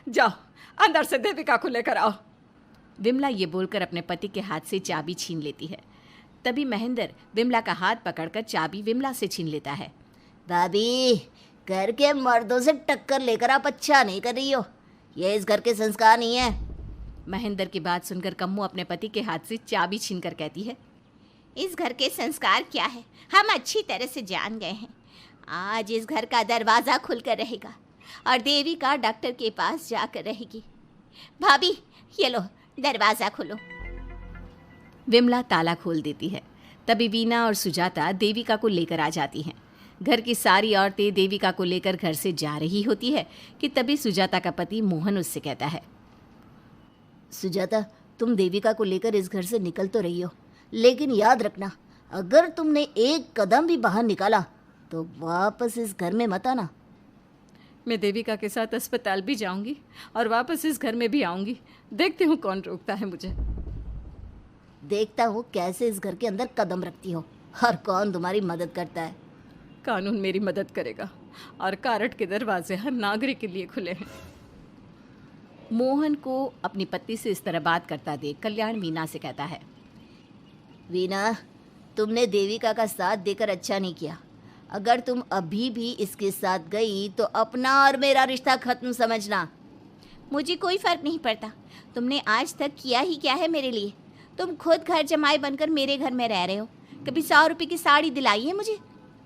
जाओ अंदर से देविका को लेकर आओ। विमला ये बोलकर अपने पति के हाथ से चाबी छीन लेती है। तभी महेंद्र विमला का हाथ पकड़कर चाबी विमला से छीन लेता है। भाभी, घर के मर्दों से टक्कर लेकर आप अच्छा नहीं कर रही हो। ये इस घर के संस्कार नहीं है। महेंद्र की बात सुनकर कम्मू अपने पति के हाथ से चाबी छीनकर कहती है, इस घर के संस्कार क्या है हम अच्छी तरह से जान गए हैं। आज इस घर का दरवाज़ा खुलकर रहेगा और देविका डॉक्टर के पास जाकर रहेगी। भाभी ये लो दरवाज़ा खोलो। विमला ताला खोल देती है। तभी वीना और सुजाता देविका को लेकर आ जाती हैं। घर की सारी औरतें देविका को लेकर घर से जा रही होती है कि तभी सुजाता का पति मोहन उससे कहता है, सुजाता, तुम देविका को लेकर इस घर से निकल तो रही हो, लेकिन याद रखना, अगर तुमने एक कदम भी बाहर निकाला तो वापस इस घर में मत आना। मैं देविका के साथ अस्पताल भी जाऊंगी और वापस इस घर में भी आऊंगी। देखती हूँ कौन रोकता है मुझे। देखता हूँ कैसे इस घर के अंदर कदम रखती हो और कौन तुम्हारी मदद करता है। कानून मेरी मदद करेगा और कारट के दरवाजे हर नागरिक के लिए खुले हैं। मोहन को अपनी पत्नी से इस तरह बात करता देख कल्याण वीना से कहता है, वीना, तुमने देविका का साथ देकर अच्छा नहीं किया। अगर तुम अभी भी इसके साथ गई तो अपना और मेरा रिश्ता खत्म समझना। मुझे कोई फ़र्क नहीं पड़ता। तुमने आज तक किया ही क्या है मेरे लिए। तुम खुद घर जमाई बनकर मेरे घर में रह रहे हो। कभी 100 रुपये की साड़ी दिलाई है मुझे।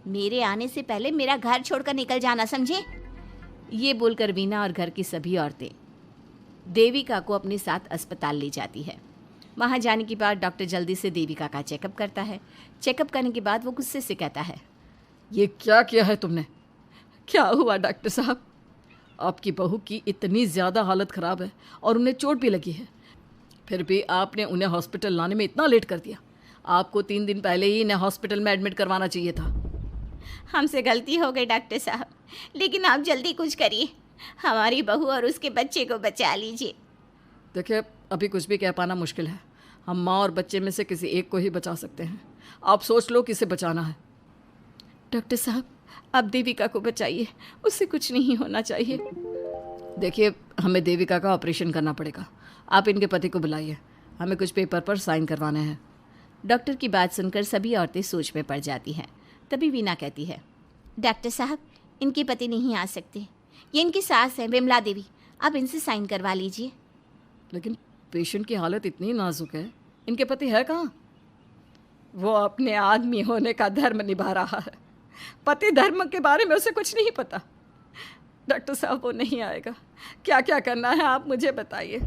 मेरे आने से पहले मेरा घर छोड़कर निकल जाना, समझे। ये बोलकर वीना और घर की सभी औरतें देविका को अपने साथ अस्पताल ले जाती है। वहाँ जाने के बाद डॉक्टर जल्दी से देविका का चेकअप करता है। चेकअप करने के बाद वो गुस्से से कहता है, ये क्या किया है तुमने? क्या हुआ डॉक्टर साहब? आपकी बहू की इतनी ज़्यादा हालत ख़राब है और उन्हें चोट भी लगी है, फिर भी आपने उन्हें हॉस्पिटल लाने में इतना लेट कर दिया। आपको 3 दिन पहले ही इन्हें हॉस्पिटल में एडमिट करवाना चाहिए था। हमसे गलती हो गई डॉक्टर साहब, लेकिन आप जल्दी कुछ करिए। हमारी बहू और उसके बच्चे को बचा लीजिए। देखिए, अभी कुछ भी कह पाना मुश्किल है। हम माँ और बच्चे में से किसी एक को ही बचा सकते हैं। आप सोच लो किसे बचाना है। डॉक्टर साहब, आप देविका को बचाइए, उससे कुछ नहीं होना चाहिए। देखिए, हमें देविका का ऑपरेशन करना पड़ेगा। आप इनके पति को बुलाइए, हमें कुछ पेपर पर साइन करवाने हैं। डॉक्टर की बात सुनकर सभी औरतें सोच में पड़ जाती हैं। तभी वीना कहती है, डॉक्टर साहब, इनके पति नहीं आ सकते। ये इनकी सास है विमला देवी, आप इनसे साइन करवा लीजिए। लेकिन पेशेंट की हालत इतनी नाजुक है, इनके पति है कहाँ? वो अपने आदमी होने का धर्म निभा रहा है। पति धर्म के बारे में उसे कुछ नहीं पता। डॉक्टर साहब, वो नहीं आएगा। क्या क्या करना है आप मुझे बताइए।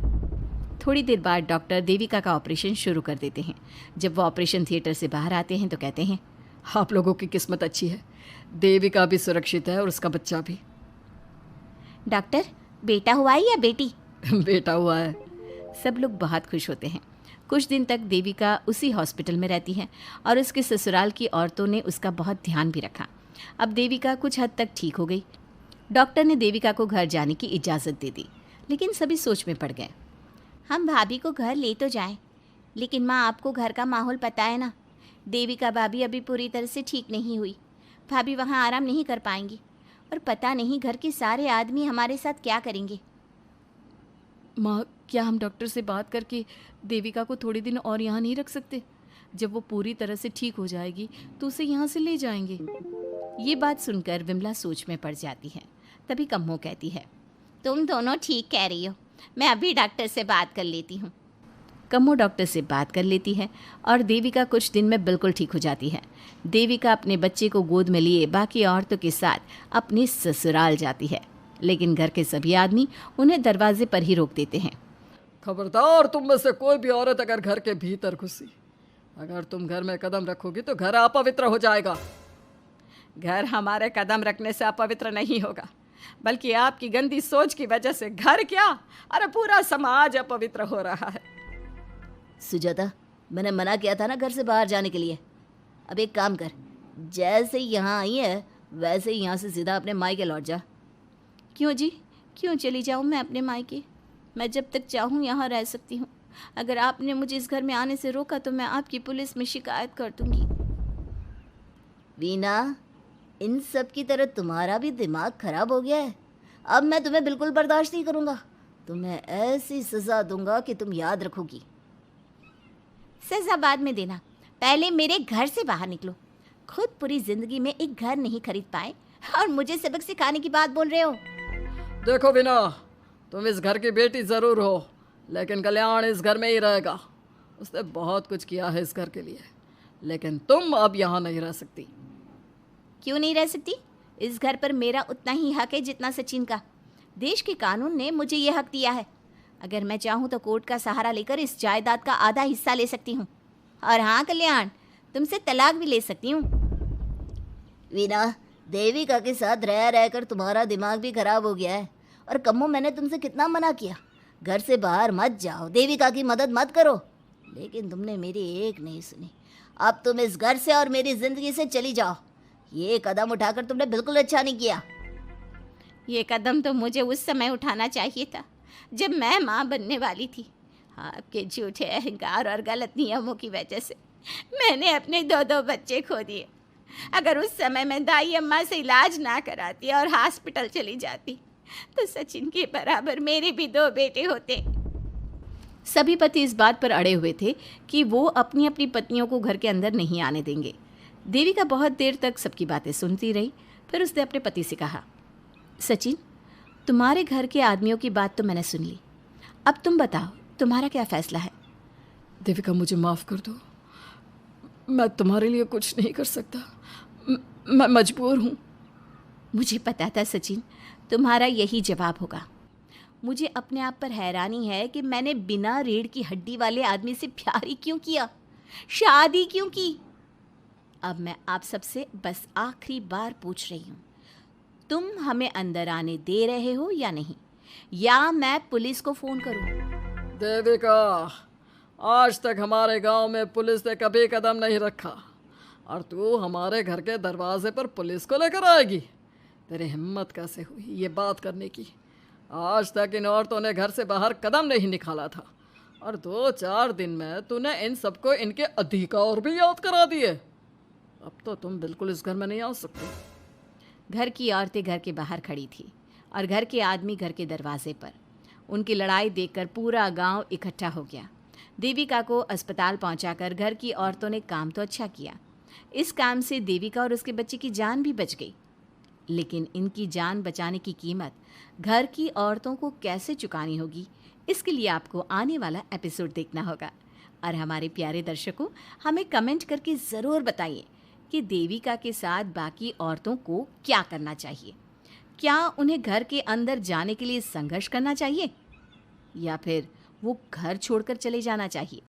थोड़ी देर बाद डॉक्टर देविका का ऑपरेशन शुरू कर देते हैं। जब वो ऑपरेशन थिएटर से बाहर आते हैं तो कहते हैं, आप लोगों की किस्मत अच्छी है, देविका भी सुरक्षित है और उसका बच्चा भी। डॉक्टर, बेटा हुआ है या बेटी? बेटा हुआ है। सब लोग बहुत खुश होते हैं। कुछ दिन तक देविका उसी हॉस्पिटल में रहती है और उसके ससुराल की औरतों ने उसका बहुत ध्यान भी रखा। अब देविका कुछ हद तक ठीक हो गई। डॉक्टर ने देविका को घर जाने की इजाज़त दे दी, लेकिन सभी सोच में पड़ गए। हम भाभी को घर ले तो जाएं, लेकिन माँ, आपको घर का माहौल पता है ना। देविका भाभी अभी पूरी तरह से ठीक नहीं हुई। भाभी वहाँ आराम नहीं कर पाएंगी और पता नहीं घर के सारे आदमी हमारे साथ क्या करेंगे। माँ, क्या हम डॉक्टर से बात करके देविका को थोड़े दिन और यहाँ नहीं रख सकते? जब वो पूरी तरह से ठीक हो जाएगी तो उसे यहाँ से ले जाएंगे। ये बात सुनकर विमला सोच में पड़ जाती है। तभी कम्मो कहती है, तुम दोनों ठीक कह रही हो, मैं अभी डॉक्टर से बात कर लेती हूँ। कम्मो डॉक्टर से बात कर लेती है और देविका कुछ दिन में बिल्कुल ठीक हो जाती है। देविका अपने बच्चे को गोद में लिए बाकी औरतों के साथ अपने ससुराल जाती है, लेकिन घर के सभी आदमी उन्हें दरवाजे पर ही रोक देते हैं। खबरदार, तुम में से कोई भी औरत अगर घर के भीतर घुसी, अगर तुम घर में कदम रखोगी तो घर अपवित्र हो जाएगा। घर हमारे कदम रखने से अपवित्र नहीं होगा, बल्कि आपकी गंदी सोच की वजह से घर क्या, अरे पूरा समाज अपवित्र हो रहा है। सुजाता, मैंने मना किया था ना घर से बाहर जाने के लिए। अब एक काम कर, जैसे यहाँ आई है वैसे ही यहाँ से सीधा अपने मायके लौट जा। क्यों जी, क्यों चली जाऊँ मैं अपने मायके? मैं जब तक चाहूँ यहाँ रह सकती हूँ। अगर आपने मुझे इस घर में आने से रोका तो मैं आपकी पुलिस में शिकायत कर दूँगी। वीना, इन सब की तरह तुम्हारा भी दिमाग खराब हो गया है। अब मैं तुम्हें बिल्कुल बर्दाश्त नहीं करूँगा। तुम्हें ऐसी सजा दूंगा कि तुम याद रखोगी। सजा बाद में देना, पहले मेरे घर से बाहर निकलो। खुद पूरी जिंदगी में एक घर नहीं खरीद पाए और मुझे सबक सिखाने की बात बोल रहे हो। देखो बिना, तुम इस घर की बेटी ज़रूर हो, लेकिन कल्याण इस घर में ही रहेगा। उसने बहुत कुछ किया है इस घर के लिए, लेकिन तुम अब यहाँ नहीं रह सकती। क्यों नहीं रह सकती? इस घर पर मेरा उतना ही हक है जितना सचिन का। देश के कानून ने मुझे ये हक दिया है। अगर मैं चाहूँ तो कोर्ट का सहारा लेकर इस जायदाद का आधा हिस्सा ले सकती हूँ। और हाँ कल्याण, तुमसे तलाक भी ले सकती हूँ। वीना, देविका के साथ रह रहकर तुम्हारा दिमाग भी खराब हो गया है। और कम्मो, मैंने तुमसे कितना मना किया, घर से बाहर मत जाओ, देविका की मदद मत करो, लेकिन तुमने मेरी एक नहीं सुनी। अब तुम इस घर से और मेरी ज़िंदगी से चली जाओ। ये कदम उठाकर तुमने बिल्कुल अच्छा नहीं किया। ये कदम तो मुझे उस समय उठाना चाहिए था जब मैं माँ बनने वाली थी। आपके झूठे अहंकार और गलत नियमों की वजह से मैंने अपने 2 बच्चे खो दिए। अगर उस समय मैं दाई अम्मा से इलाज ना कराती और हॉस्पिटल चली जाती तो सचिन के बराबर मेरे भी 2 बेटे होते। सभी पति इस बात पर अड़े हुए थे कि वो अपनी अपनी पत्नियों को घर के अंदर नहीं आने देंगे। देविका बहुत देर तक सबकी बातें सुनती रही। फिर उसने अपने पति से कहा, सचिन, तुम्हारे घर के आदमियों की बात तो मैंने सुन ली। अब तुम बताओ, तुम्हारा क्या फैसला है? देविका, मुझे माफ़ कर दो, मैं तुम्हारे लिए कुछ नहीं कर सकता, मैं मजबूर हूँ। मुझे पता था सचिन, तुम्हारा यही जवाब होगा। मुझे अपने आप पर हैरानी है कि मैंने बिना रीढ़ की हड्डी वाले आदमी से प्यार ही क्यों किया, शादी क्यों की। अब मैं आप सबसे बस आखिरी बार पूछ रही हूँ, तुम हमें अंदर आने दे रहे हो या नहीं, या मैं पुलिस को फ़ोन करूँ? देविका, आज तक हमारे गांव में पुलिस ने कभी कदम नहीं रखा और तू हमारे घर के दरवाजे पर पुलिस को लेकर आएगी? तेरी हिम्मत कैसे हुई ये बात करने की? आज तक इन औरतों ने घर से बाहर कदम नहीं निकाला था और 2-4 दिन में तूने इन सबको इनके अधिकार भी याद करा दिए। अब तो तुम बिल्कुल इस घर में नहीं आ सकते। घर की औरतें घर के बाहर खड़ी थी और घर के आदमी घर के दरवाजे पर। उनकी लड़ाई देखकर पूरा गांव इकट्ठा हो गया। देविका को अस्पताल पहुंचाकर घर की औरतों ने काम तो अच्छा किया। इस काम से देविका और उसके बच्चे की जान भी बच गई, लेकिन इनकी जान बचाने की कीमत घर की औरतों को कैसे चुकानी होगी, इसके लिए आपको आने वाला एपिसोड देखना होगा। और हमारे प्यारे दर्शकों, हमें कमेंट करके ज़रूर बताइए कि देविका के साथ बाकी औरतों को क्या करना चाहिए। क्या उन्हें घर के अंदर जाने के लिए संघर्ष करना चाहिए या फिर वो घर छोड़कर चले जाना चाहिए?